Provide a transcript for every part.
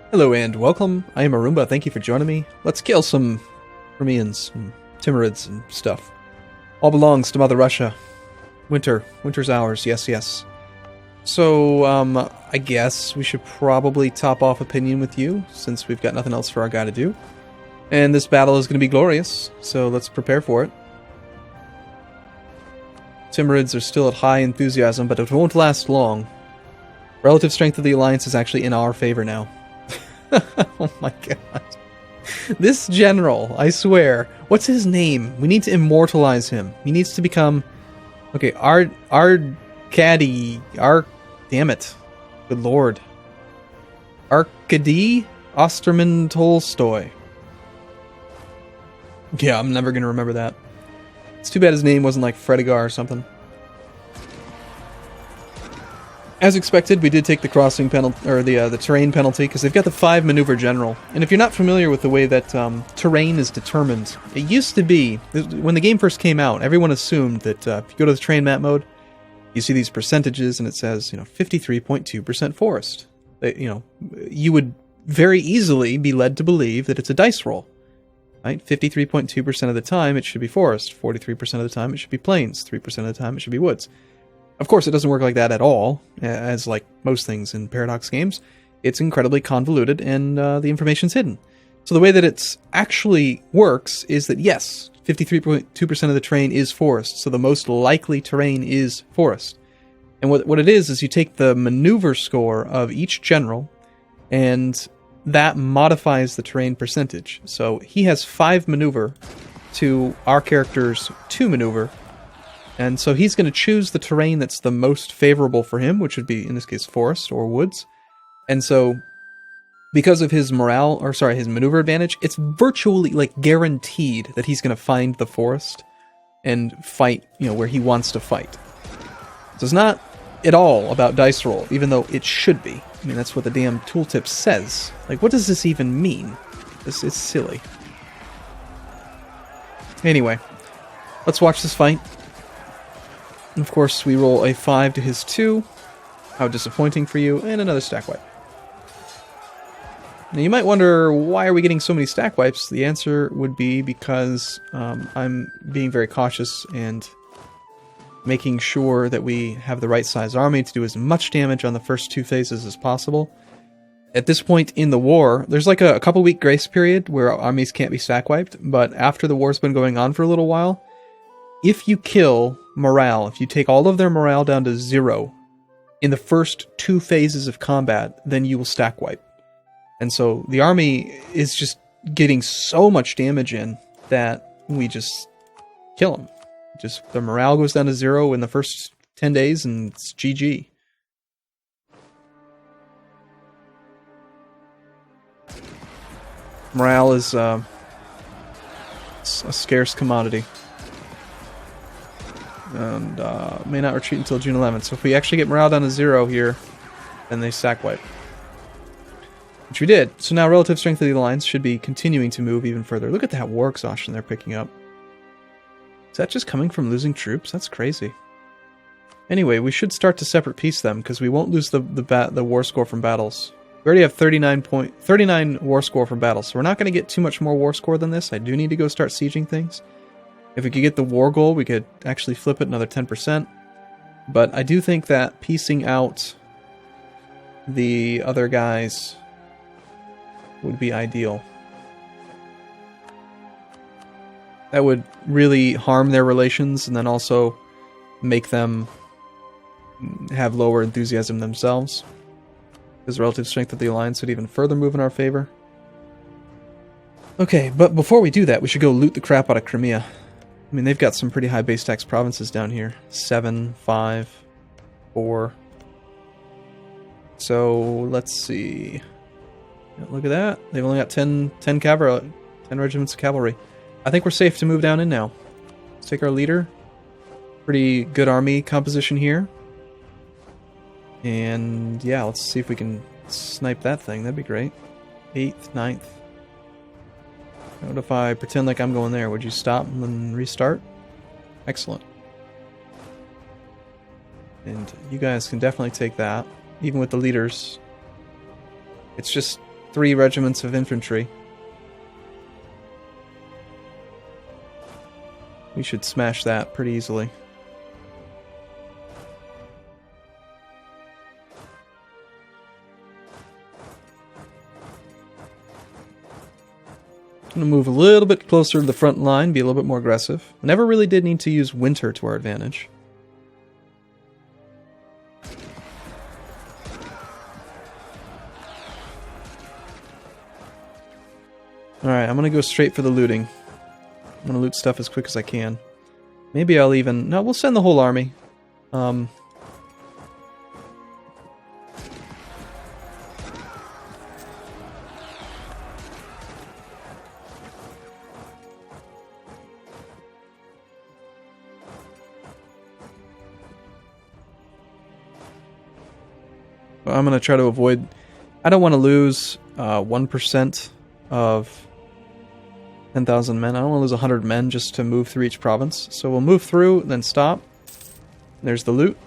Hello and welcome. I am Arumba. Thank you for joining me. Let's kill some Crimeans and Timurids and stuff. All belongs to Mother Russia. Winter's ours. Yes, yes. So, I guess we should probably top off opinion with you, since we've got nothing else for our guy to do. And this battle is going to be glorious, so let's prepare for it. Timurids are still at high enthusiasm, but it won't last long. Relative strength of the Alliance is actually in our favor now. Oh my god. This general, I swear. What's his name? We need to immortalize him. He needs to become... Okay, Arkady... Damn it. Good lord. Arkady Osterman Tolstoy. Yeah, I'm never gonna remember that. It's too bad his name wasn't like Fredigar or something. As expected, we did take the crossing penalty, or the terrain penalty, because they've got the 5 maneuver general. And if you're not familiar with the way that terrain is determined, it used to be, when the game first came out, everyone assumed that if you go to the terrain map mode, you see these percentages, and it says, 53.2% forest. You would very easily be led to believe that it's a dice roll. Right? 53.2% of the time, it should be forest. 43% of the time, it should be plains. 3% of the time, it should be woods. Of course, it doesn't work like that at all, as like most things in Paradox games. It's incredibly convoluted, and the information's hidden. So the way that it actually works is that, yes, 53.2% of the terrain is forest, so the most likely terrain is forest. And what it is you take the maneuver score of each general, and that modifies the terrain percentage. So he has 5 maneuver to our character's 2 maneuver, and so he's going to choose the terrain that's the most favorable for him, which would be, in this case, forest or woods. And so, because of his his maneuver advantage, it's virtually, guaranteed that he's going to find the forest and fight, where he wants to fight. So it's not at all about dice roll, even though it should be. I mean, that's what the damn tooltip says. Like, what does this even mean? It's silly. Anyway, let's watch this fight. And of course, we roll a 5 to his 2. How disappointing for you. And another stack wipe. Now, you might wonder, why are we getting so many stack wipes? The answer would be because I'm being very cautious and making sure that we have the right size army to do as much damage on the first 2 phases as possible. At this point in the war, there's like a couple week grace period where armies can't be stack wiped, but after the war's been going on for a little while, if you kill morale, if you take all of their morale down to 0 in the first 2 phases of combat, then you will stack wipe. And so the army is just getting so much damage in that we just kill them. Just the morale goes down to 0 in the first 10 days and it's GG. Morale is a scarce commodity. And may not retreat until June 11th. So if we actually get morale down to 0 here, then they sack wipe. Which we did. So now relative strength of the Alliance should be continuing to move even further. Look at that war exhaustion they're picking up. Is that just coming from losing troops? That's crazy. Anyway, we should start to separate piece them, because we won't lose the war score from battles. We already have 39 war score from battles, so we're not going to get too much more war score than this. I do need to go start sieging things. If we could get the war goal, we could actually flip it another 10%. But I do think that piecing out the other guys would be ideal. That would really harm their relations, and then also make them have lower enthusiasm themselves. Because relative strength of the Alliance would even further move in our favor. Okay, but before we do that, we should go loot the crap out of Crimea. I mean, they've got some pretty high base tax provinces down here. 7, 5, 4. So, let's see. Look at that. They've only got 10 cavalry, 10 regiments of cavalry. I think we're safe to move down in now. Let's take our leader. Pretty good army composition here. And yeah, let's see if we can snipe that thing. That'd be great. 8th, 9th. What if I pretend like I'm going there? Would you stop and then restart? Excellent. And you guys can definitely take that, even with the leaders. It's just 3 regiments of infantry. We should smash that pretty easily. I'm going to move a little bit closer to the front line, be a little bit more aggressive. Never really did need to use winter to our advantage. Alright, I'm going to go straight for the looting. I'm going to loot stuff as quick as I can. Maybe I'll even... No, we'll send the whole army. I'm going to try to avoid... I don't want to lose 1% of 10,000 men. I don't want to lose 100 men just to move through each province. So we'll move through, then stop. There's the loot.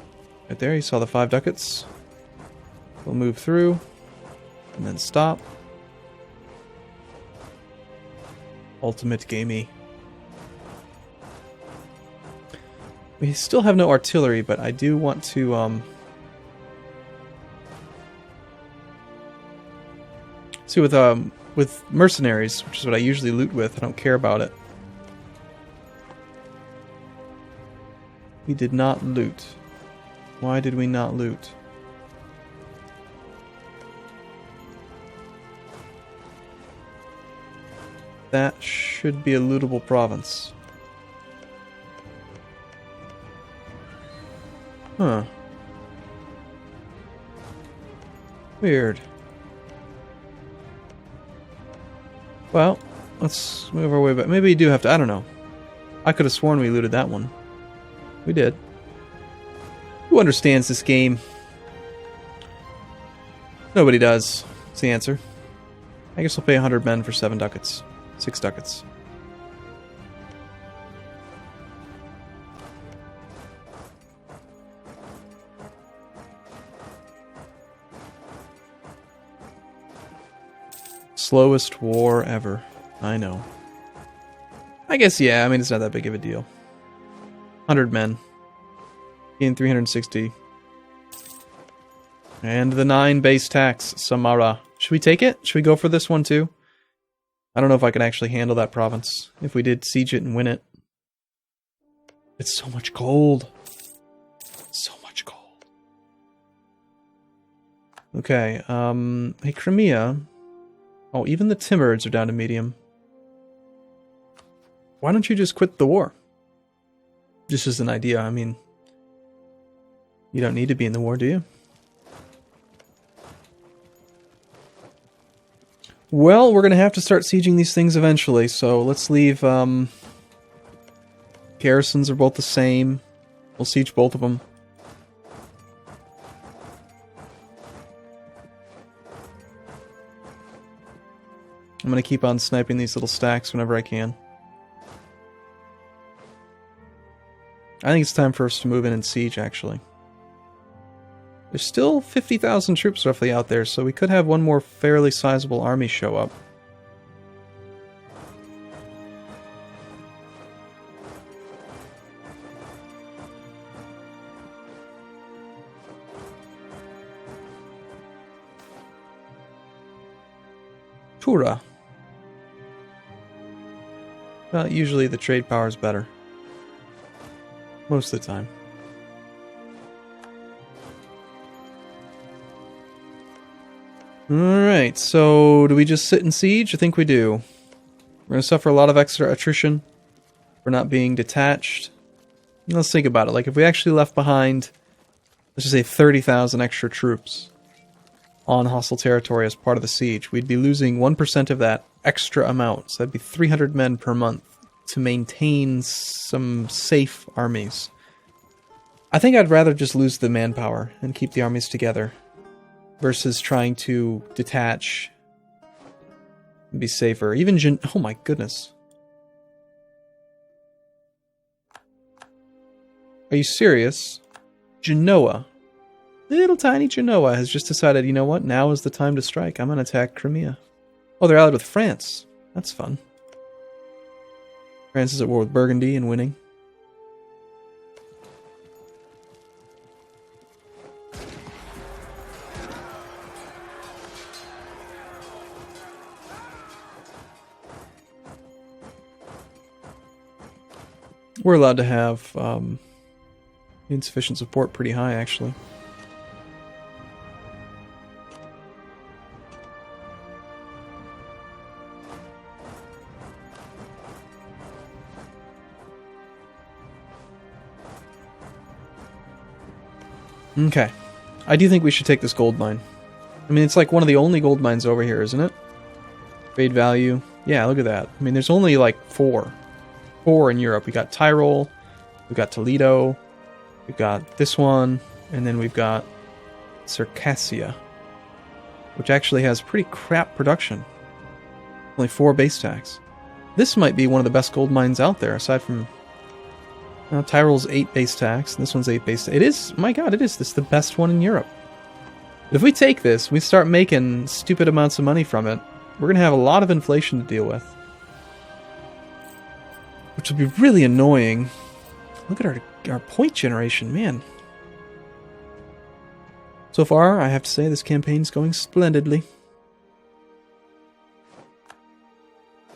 Right there, you saw the 5 ducats. We'll move through, and then stop. Ultimate gamey. We still have no artillery, but I do want to... See, with mercenaries, which is what I usually loot with, I don't care about it. We did not loot. Why did we not loot? That should be a lootable province. Huh. Weird. Well, let's move our way back. Maybe we do have to... I don't know. I could have sworn we looted that one. We did. Who understands this game? Nobody does. That's the answer. I guess we'll pay 100 men for 7 ducats. 6 ducats. Slowest war ever. I know. I guess, yeah, I mean, it's not that big of a deal. 100 men. Gain 360. And the 9 base tax, Samara. Should we take it? Should we go for this one too? I don't know if I can actually handle that province. If we did siege it and win it. It's so much gold. So much gold. Okay, hey, Crimea... Oh, even the Timurids are down to medium. Why don't you just quit the war? Just as an idea, I mean... You don't need to be in the war, do you? Well, we're going to have to start sieging these things eventually, so let's leave... Garrisons are both the same. We'll siege both of them. I'm going to keep on sniping these little stacks whenever I can. I think it's time for us to move in and siege, actually. There's still 50,000 troops roughly out there, so we could have one more fairly sizable army show up. Tura. Well, usually the trade power is better. Most of the time. Alright, so do we just sit and siege? I think we do. We're going to suffer a lot of extra attrition for not being detached. Let's think about it. Like, if we actually left behind, let's just say 30,000 extra troops on hostile territory as part of the siege, we'd be losing 1% of that extra amount. So that'd be 300 men per month to maintain some safe armies. I think I'd rather just lose the manpower and keep the armies together versus trying to detach and be safer. Even oh my goodness. Are you serious? Genoa. Little tiny Genoa has just decided, you know what, now is the time to strike. I'm going to attack Crimea. Oh, they're allied with France. That's fun. France is at war with Burgundy and winning. We're allowed to have insufficient support pretty high, actually. Okay. I do think we should take this gold mine. I mean, it's like one of the only gold mines over here, isn't it? Trade value. Yeah, look at that. I mean, there's only like four in Europe. We got Tyrol, we got Toledo, we've got this one, and then we've got Circassia, which actually has pretty crap production. Only 4 base stacks. This might be one of the best gold mines out there, aside from Tyrol's 8 base stacks, and this one's 8 base stacks. It is, my god, it is. This is the best one in Europe. But if we take this, we start making stupid amounts of money from it, we're going to have a lot of inflation to deal with. Which would be really annoying. Look at our point generation, man. So far, I have to say, this campaign's going splendidly. I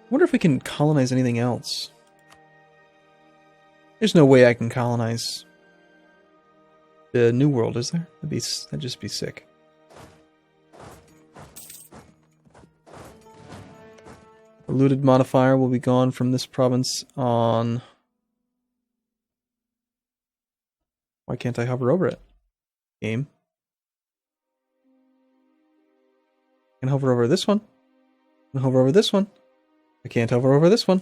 wonder if we can colonize anything else. There's no way I can colonize the New World, is there? That'd just be sick. The looted modifier will be gone from this province on... Why can't I hover over it? Game. I can hover over this one. I can hover over this one. I can't hover over this one.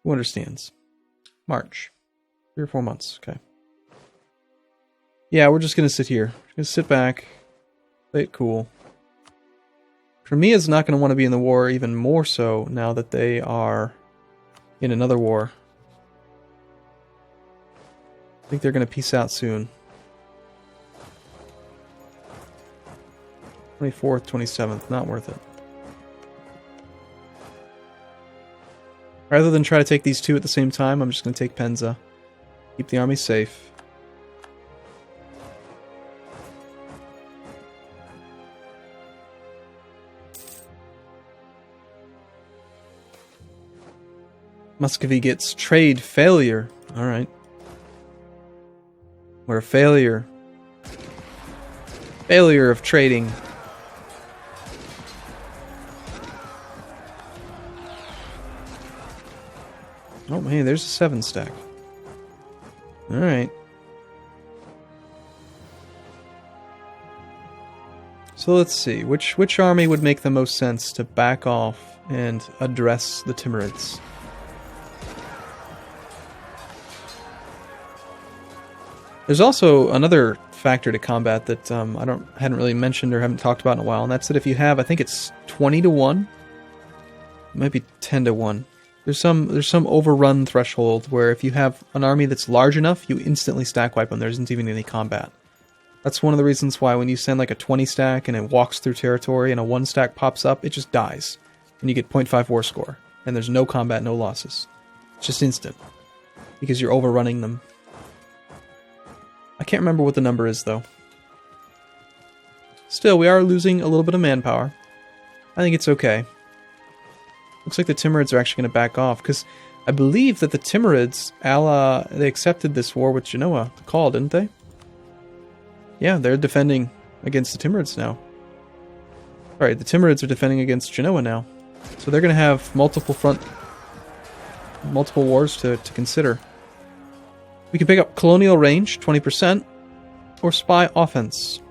Who understands? March. 3 or 4 months. Okay. Yeah, we're just going to sit here. We're going to sit back. Play it cool. Crimea's not going to want to be in the war even more so now that they are in another war. I think they're going to peace out soon. 24th, 27th. Not worth it. Rather than try to take these two at the same time, I'm just going to take Penza. Keep the army safe. Muscovy gets trade failure. Alright. We're a failure. Failure of trading. Oh man, there's a 7 stack. Alright. So let's see. Which army would make the most sense to back off and address the Timurids? There's also another factor to combat that I hadn't really mentioned or haven't talked about in a while, and that's that if you have, I think it's 20 to 1, it might be 10 to 1. There's some overrun threshold where if you have an army that's large enough, you instantly stack wipe them. There isn't even any combat. That's one of the reasons why when you send like a 20 stack and it walks through territory and a 1 stack pops up, it just dies, and you get 0.5 war score, and there's no combat, no losses. It's just instant because you're overrunning them. I can't remember what the number is, though. Still, we are losing a little bit of manpower. I think it's okay. Looks like the Timurids are actually going to back off, because I believe that the Timurids, they accepted this war with Genoa, the call, didn't they? Yeah, they're defending against the Timurids now. Alright, the Timurids are defending against Genoa now. So they're going to have multiple wars to consider. We can pick up Colonial Range, 20%, or Spy Offense.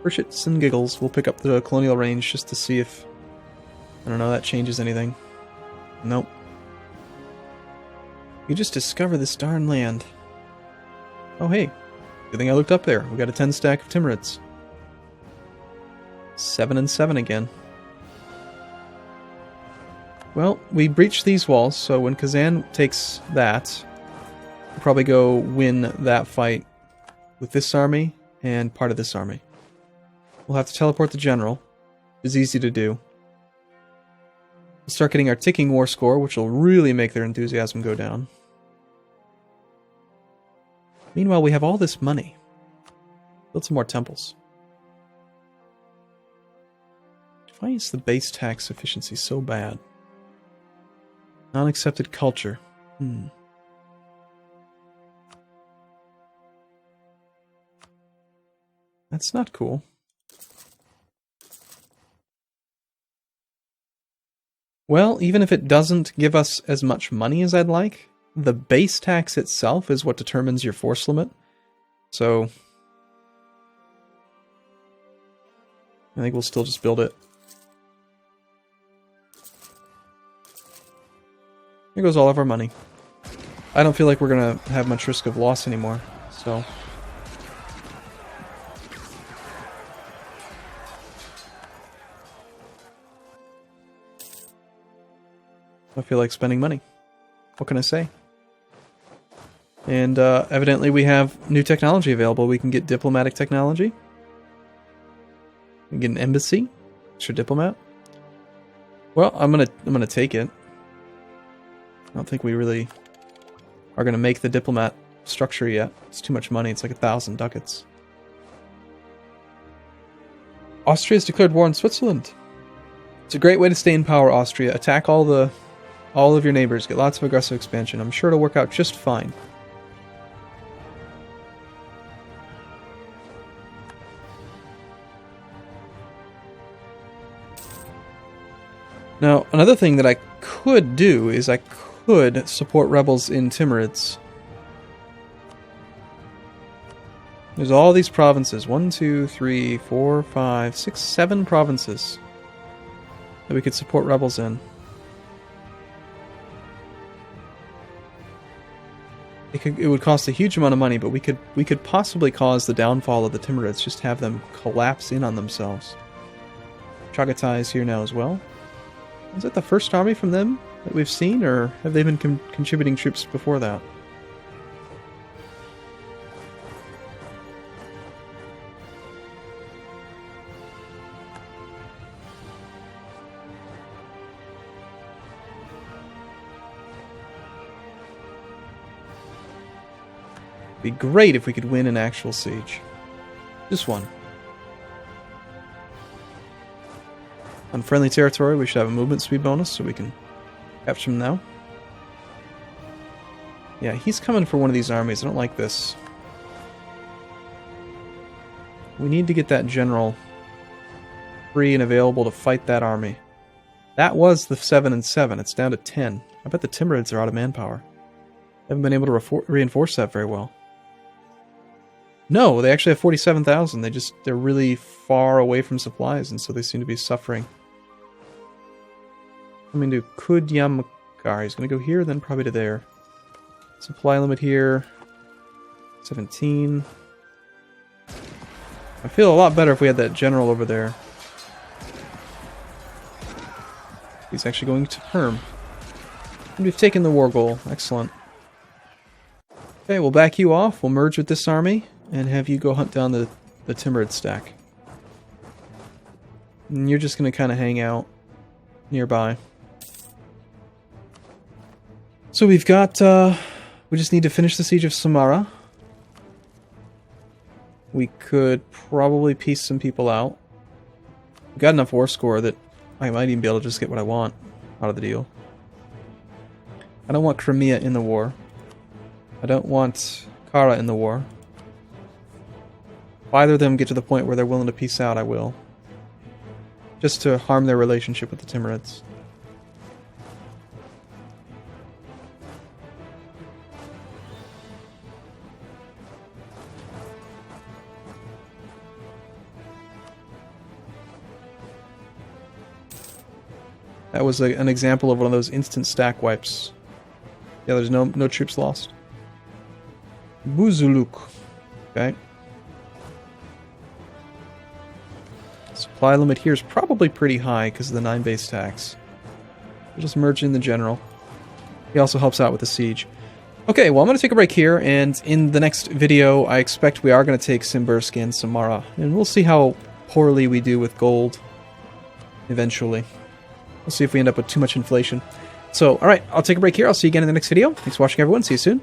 For shits and giggles, we'll pick up the Colonial Range just to see if, I don't know, that changes anything. Nope. You just discover this darn land. Oh hey, good thing I looked up there. We got a 10 stack of Timurids. 7 and 7 again. Well, we breached these walls, so when Kazan takes that, We'll probably go win that fight with this army and part of this army. We'll have to teleport the general. It's easy to do. We'll start getting our ticking war score, which will really make their enthusiasm go down. Meanwhile, we have all this money. Build some more temples. Why is the base tax efficiency so bad? Non-accepted culture. That's not cool. Well, even if it doesn't give us as much money as I'd like, the base tax itself is what determines your force limit. So I think we'll still just build it. Here goes all of our money. I don't feel like we're going to have much risk of loss anymore, so... I feel like spending money. What can I say? And evidently we have new technology available. We can get diplomatic technology. We can get an embassy. Extra diplomat. Well, I'm gonna take it. I don't think we really are gonna make the diplomat structure yet. It's too much money. It's like 1,000 ducats. Austria's declared war on Switzerland. It's a great way to stay in power, Austria. Attack all of your neighbors. Get lots of aggressive expansion. I'm sure it'll work out just fine. Now, another thing that I could do is I could support rebels in Timurids. There's all these provinces. 1, 2, 3, 4, 5, 6, 7 provinces that we could support rebels in. It would cost a huge amount of money, but we could possibly cause the downfall of the Timurids. Just have them collapse in on themselves. Chagatai is here now as well. Is that the first army from them that we've seen, or have they been contributing troops before that? It'd be great if we could win an actual siege. Just one. On friendly territory, we should have a movement speed bonus, so we can capture him now. Yeah, he's coming for one of these armies. I don't like this. We need to get that general free and available to fight that army. That was the 7 and 7. It's down to 10. I bet the Timurids are out of manpower. Haven't been able to reinforce that very well. No, they actually have 47,000. They're really far away from supplies, and so they seem to be suffering. Coming to Kudyamkar. He's going to go here, then probably to there. Supply limit here. 17. I feel a lot better if we had that general over there. He's actually going to Perm. And we've taken the war goal. Excellent. Okay, we'll back you off. We'll merge with this army and have you go hunt down the Timurid stack. And you're just going to kind of hang out nearby. So we've got, we just need to finish the siege of Samara. We could probably piece some people out. We've got enough war score that I might even be able to just get what I want out of the deal. I don't want Crimea in the war. I don't want Kara in the war. If either of them get to the point where they're willing to peace out, I will. Just to harm their relationship with the Timurids. That was an example of one of those instant stack wipes. Yeah, there's no troops lost. Buzuluk. Okay. Supply limit here is probably pretty high because of the 9 base tax. We'll just merge in the general. He also helps out with the siege. Okay, well, I'm going to take a break here, and in the next video, I expect we are going to take Simbursk and Samara, and we'll see how poorly we do with gold eventually. We'll see if we end up with too much inflation. So, alright, I'll take a break here. I'll see you again in the next video. Thanks for watching, everyone. See you soon.